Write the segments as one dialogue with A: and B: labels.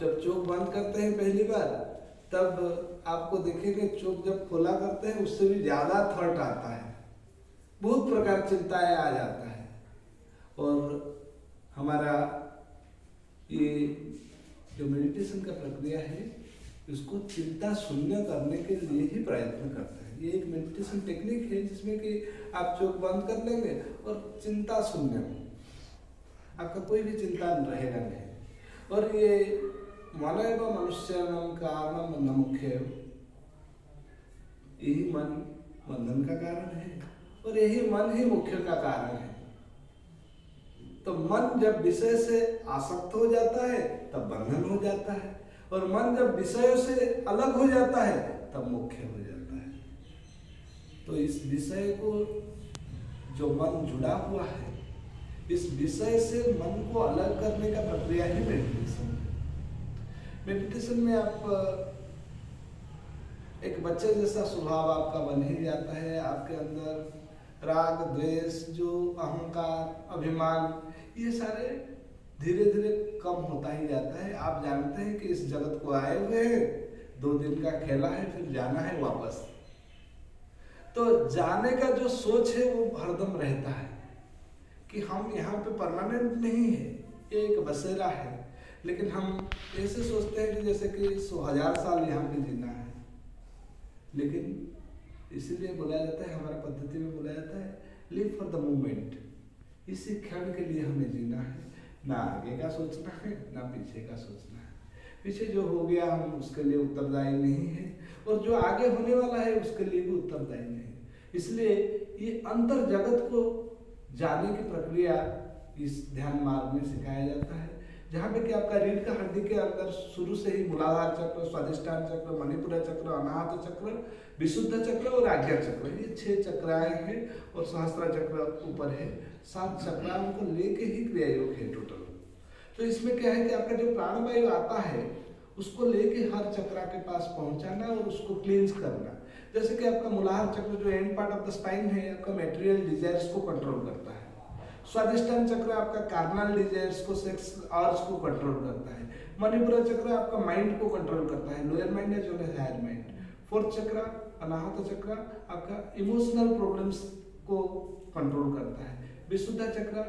A: जब चोक बंद करते हैं पहली बार, तब आपको देखेंगे चोक जब खोला करते हैं उससे भी ज़्यादा थॉट आता है, बहुत प्रकार चिंताएं आ जाता है। और हमारा ये जो मेडिटेशन का प्रक्रिया है इसको चिंता शून्य करने के लिए ही प्रयत्न करता है। ये एक मेडिटेशन टेक्निक है जिसमें कि आप चोख बंद कर लेंगे और चिंता शून्य, आपका कोई भी चिंता रहेगा नहीं। और ये मनैव मनुष्याणां कारणं न मुख्यः, यही मन बंधन का कारण है और यही मन ही मुख्य का कारण है। तो मन जब विषय से आसक्त हो जाता है तब बंधन हो जाता है, और मन जब विषयों से अलग हो जाता है तब मुख्य हो जाता है। तो इस विषय को जो मन जुड़ा हुआ है, इस विषय से मन को अलग करने का प्रक्रिया ही मेडिटेशन है। मेडिटेशन में आप एक बच्चे जैसा स्वभाव आपका बन ही जाता है। आपके अंदर राग द्वेष, जो अहंकार, अभिमान, ये सारे धीरे धीरे कम होता ही जाता है। आप जानते हैं कि इस जगत को आए हुए हैं, 2 दिन का खेला है, फिर जाना है वापस। तो जाने का जो सोच है वो हरदम रहता है कि हम यहाँ पे परमानेंट नहीं है, ये एक बसेरा है। लेकिन हम ऐसे सोचते हैं कि जैसे कि 100,000 साल यहाँ पे जीना है। लेकिन इसीलिए बोला जाता है, हमारा पद्धति में बोला जाता है, लिव फॉर द मोमेंट। इसी क्षण के लिए हमें जीना है, ना आगे का सोचना है ना पीछे का सोचना है। पीछे जो हो गया हम उसके लिए उत्तरदायी नहीं है, और जो आगे होने वाला है उसके लिए भी उत्तरदायी नहीं है। इसलिए ये अंतर जगत को जानने की प्रक्रिया इस ध्यान मार्ग में सिखाया जाता है, जहाँ पे कि आपका रीढ़ का हड्डी के अंदर शुरू से ही मूलाधार चक्र, स्वादिष्ठान चक्र, मणिपुरा चक्र, अनाहत चक्र, विशुद्ध चक्र और आज्ञा चक्र, ये 6 चक्राएं हैं, और सहस्त्र चक्र ऊपर है। 7 चक्राओं को लेके ही क्रिया योग है टोटल। तो इसमें क्या है कि आपका जो प्राणवायु आता है उसको लेके हर चक्रा के पास पहुंचाना और उसको क्लींस करना। जैसे कि आपका मूलाधार चक्र जो and part of the spine है, आपका मटेरियल डिजायर्स को कंट्रोल करता है। स्वादिष्ठान चक्र आपका कार्नल डिजायर्स को, सेक्स अर्ज को कंट्रोल करता है। मणिपुरा चक्र आपका माइंड को कंट्रोल करता है, lower mind as well as higher mind. 4th chakra अनाहत चक्र आपका इमोशनल प्रॉब्लम्स को कंट्रोल करता है। विशुद्ध चक्र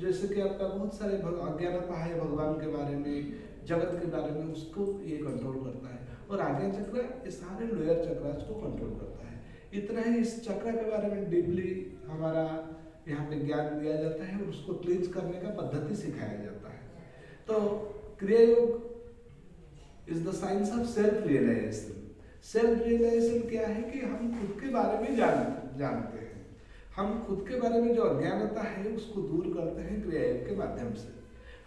A: जैसे कि आपका बहुत सारे अज्ञानता है भगवान के बारे में, जगत के बारे में, उसको ये कंट्रोल करता है। और आज्ञा चक्र ये सारे लोअर चक्रास को कंट्रोल करता है। इतना ही इस चक्र के बारे में डीपली हमारा यहाँ पे ज्ञान दिया जाता है और उसको क्लींस करने का पद्धति सिखाया जाता है। तो Kriya Yoga is the science of self realization. Self realization क्या है कि हम खुद के बारे में जानते हैं। हम खुद के बारे में जो अज्ञानता है उसको दूर करते हैं क्रिया योग के माध्यम से।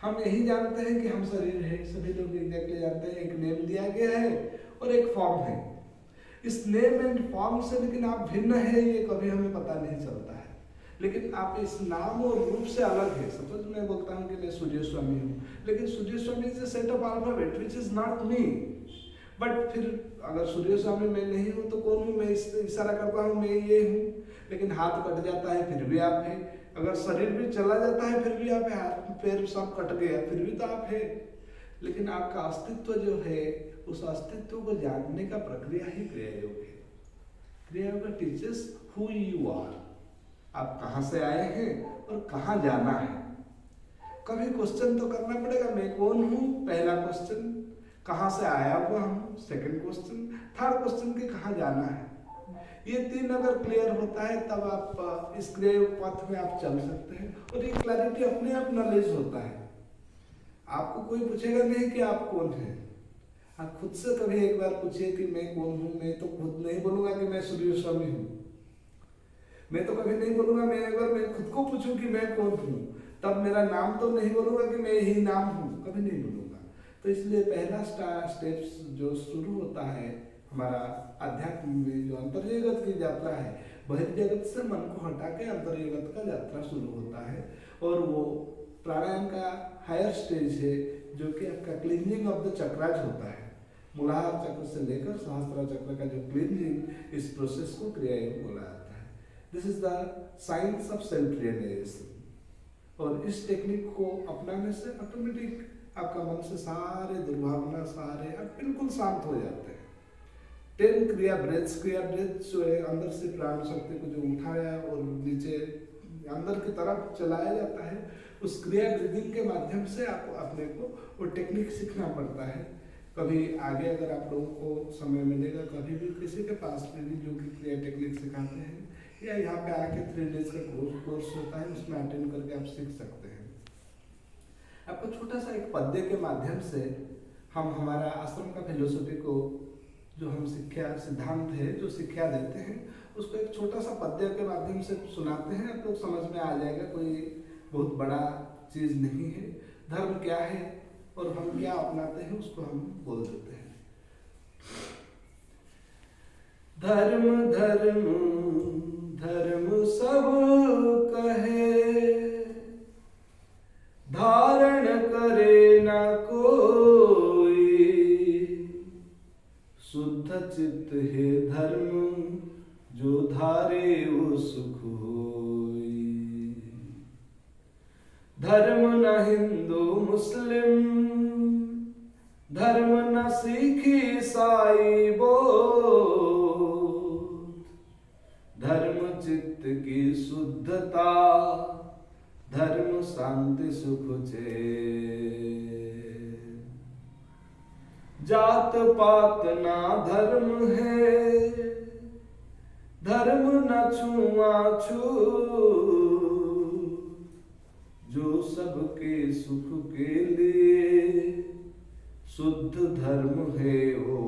A: हम यही जानते हैं कि हम शरीर है, सभी लोग एग्जैक्टली जानते हैं, एक नेम दिया गया है और एक फॉर्म है। इस नेम एंड फॉर्म से लेकिन आप भिन्न है ये कभी हमें पता नहीं चलता है। लेकिन आप इस नाम और रूप से अलग है। सपोज मैं बोलता हूँ कि मैं सूर्य स्वामी हूँ, लेकिन Surya Swami is a set of alphabet which is not me. But फिर अगर सूर्य स्वामी मैं नहीं हूँ तो कौन हूँ मैं? इशारा करता हूँ मैं ये हूँ, लेकिन हाथ कट जाता है फिर भी आप है। अगर शरीर भी चला जाता है फिर भी आप है, हाथ पैर सब कट गया फिर भी तो आप है। लेकिन आपका अस्तित्व जो है उस अस्तित्व को जानने का प्रक्रिया ही क्रिया योग है। क्रिया योग टीचर्स हु यू आर, आप कहाँ से आए हैं और कहाँ जाना है। कभी क्वेश्चन तो करना पड़ेगा, मैं कौन हूँ, पहला क्वेश्चन। कहाँ से आया हुआ हूँ, सेकंड क्वेश्चन। थर्ड क्वेश्चन कि कहाँ जाना है। ये 3 अगर क्लियर होता है तब आप इस क्रिया योग पथ में आप चल सकते हैं। और ये क्लैरिटी अपने आप नॉलेज होता है। आपको कोई पूछेगा नहीं कि आप कौन हैं। आप खुद से कभी एक बार पूछिए कि मैं कौन हूँ। मैं तो खुद नहीं बोलूँगा कि मैं सूर्य स्वामी हूँ। मैं तो कभी नहीं बोलूँगा। मैं अगर मैं खुद को पूछूं कि मैं कौन हूँ तब मेरा नाम तो नहीं बोलूँगा कि मैं यही नाम हूँ, कभी नहीं बोलूँगा। तो इसलिए पहला स्टेप्स जो शुरू होता है हमारा अध्यात्म में, जो अंतर्जगत की यात्रा है, बहिर्जगत से मन को हटा के अंतर्जगत का यात्रा शुरू होता है। और वो प्राणायाम का हायर स्टेज है जो कि आपका क्लींजिंग ऑफ द चक्राज होता है। मूलाधार चक्र से लेकर सहस्त्र चक्र का जो क्लींजिंग, इस प्रोसेस को क्रिया योग बोला जाता है। This is the science of self realization. और इस टेक्निक को अपनाने से ऑटोमेटिक आपका मन से सारे दुर्भावना सारे अब बिल्कुल शांत हो जाते हैं। 10 क्रिया ब्रेथ जो है अंदर से प्राण शक्ति को जो उठाया और नीचे अंदर की तरफ चलाया जाता है, उस क्रिया ब्रीदिंग के माध्यम से आपको अपने को वो टेक्निक सीखना पड़ता है। कभी आगे अगर आप लोगों को समय मिलेगा, कभी भी किसी के पास में भी जो कि क्रिया टेक्निक सिखाते हैं या यहाँ पे आके 3 डेज का कोर्स होता है, उसमें अटेंड करके आप सीख सकते हैं। आपको छोटा सा एक पद्य के माध्यम से हम हमारा आश्रम का फिलोसफी को जो हम शिक्षा सिद्धांत है जो शिक्षा देते हैं उसको एक छोटा सा पद्य के माध्यम से सुनाते हैं। आप लोग समझ में आ जाएगा, कोई बहुत बड़ा चीज नहीं है। धर्म क्या है और हम क्या अपनाते हैं उसको हम बोल देते हैं। धर्म धर्म धर्म सब कहे, धारण करे ना कोई, शुद्ध चित्त है धर्म जो धारे वो सुख होई। धर्म न हिंदू मुस्लिम, धर्म न सिख ईसाई बौद्ध, धर्म चित्त की शुद्धता, धर्म शांति सुख चैन। जात पात ना धर्म है, धर्म न छुआछूत, जो सबके सुख के लिए शुद्ध धर्म है वो।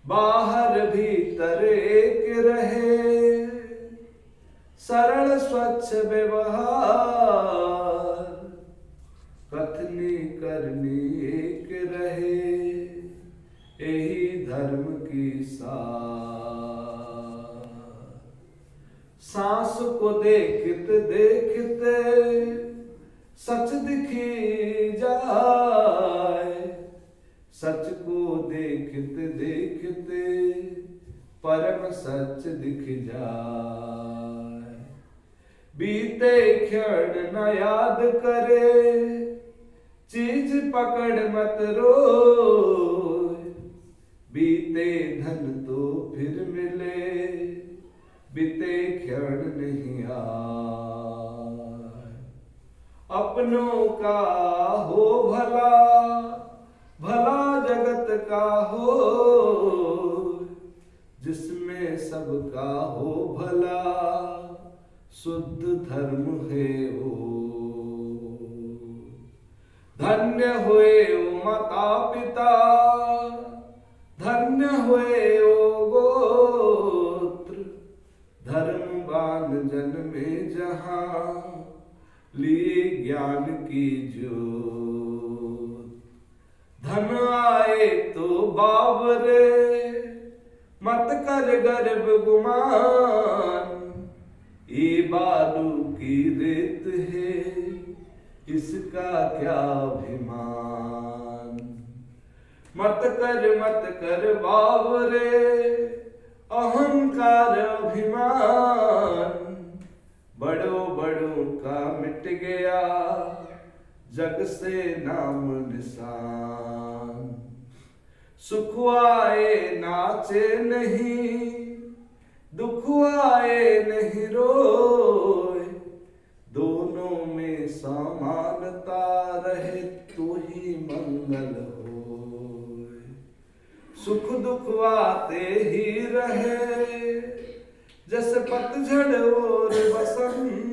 A: बाहर भीतर एक रहे, सरल स्वच्छ व्यवहार, कथनी करनी एक रहे, यही धर्म की सार। सांस को देखते देखते सच दिखी जाए, सच को देखते देखते परम सच दिख जाए। बीते क्षण न याद करे, चीज पकड़ मत रोए, बीते धन तो फिर मिले, बीते क्षण नहीं आए। अपनों का हो भला, भला जगत का हो, जिसमें सबका हो भला, शुद्ध धर्म है वो। धन्य हुए ओ माता पिता, धन्य हुए ओ गोत्र, धर्मवान जन्मे जहां, लिए ज्ञान की ज्योत। धन आए तो बावरे, मत कर गर्भ गुमान, ये बालू की रेत है, इसका क्या अभिमान। मत कर बावरे, अहंकार अभिमान, बड़ों बड़ों का मिट गया, जग से नाम निशान। सुख आए नाचे नहीं, दुख आए नहीं रोए, दोनों में समानता रहे तो ही मंगल होए। सुख दुख आते ही रहे, जैसे पतझड़ और बसंत,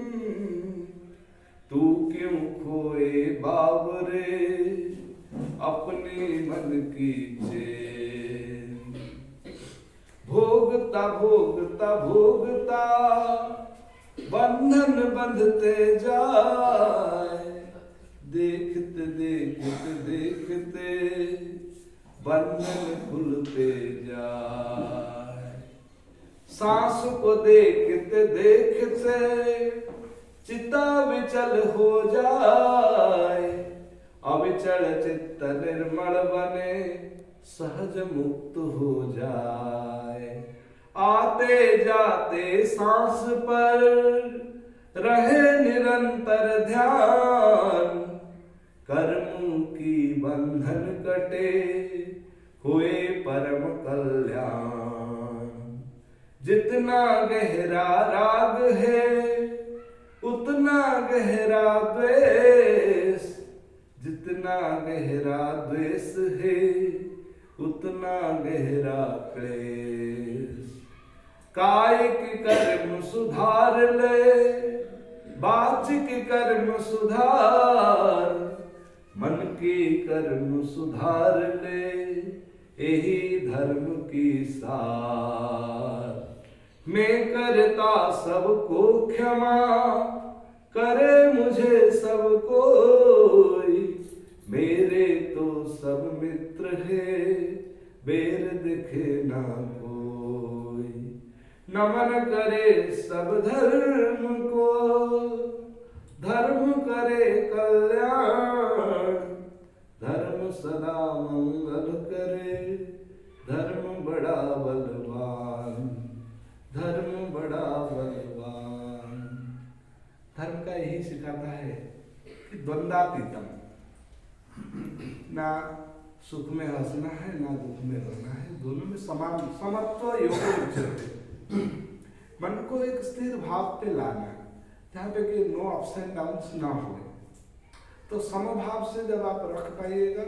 A: तू क्यों खोए बावरे, अपने मन की चैन। भोगता भोगता भोगता, बंधन बंधते जाए, देखते देखते देखते, बंधन खुलते जाए। सांस को देखते देखते, चित्ता विचल हो जाए, अविचल चित्त निर्मल बने, सहज मुक्त हो जाए। आते जाते सांस पर, रहे निरंतर ध्यान, कर्मों की बंधन कटे, हुए परम कल्याण। जितना गहरा राग है उतना गहरा द्वेष, जितना गहरा द्वेष है उतना गहरा क्लेश। कायिक कर्म सुधार ले, वाचिक कर्म सुधार, मन के कर्म सुधार ले, यही धर्म की सार। मैं करता सबको क्षमा, करे मुझे सब कोई, मेरे तो सब मित्र है, बैर दिखे ना कोई। नमन करे सब धर्म को, धर्म करे कल्याण, धर्म सदा मंगल करे, धर्म बड़ा बलवान, धर्म बड़ा बलवान। धर्म का यही सिखाता है कि द्वंद्वातीतम, ना सुख में हंसना है ना दुख में रोना है, दोनों में समान समत्व योग उच्चते। मन को एक स्थिर भाव पे लाना, जहाँ पे कि नो अप्स एंड डाउन्स ना हो, तो समभाव से जब आप रख पाइएगा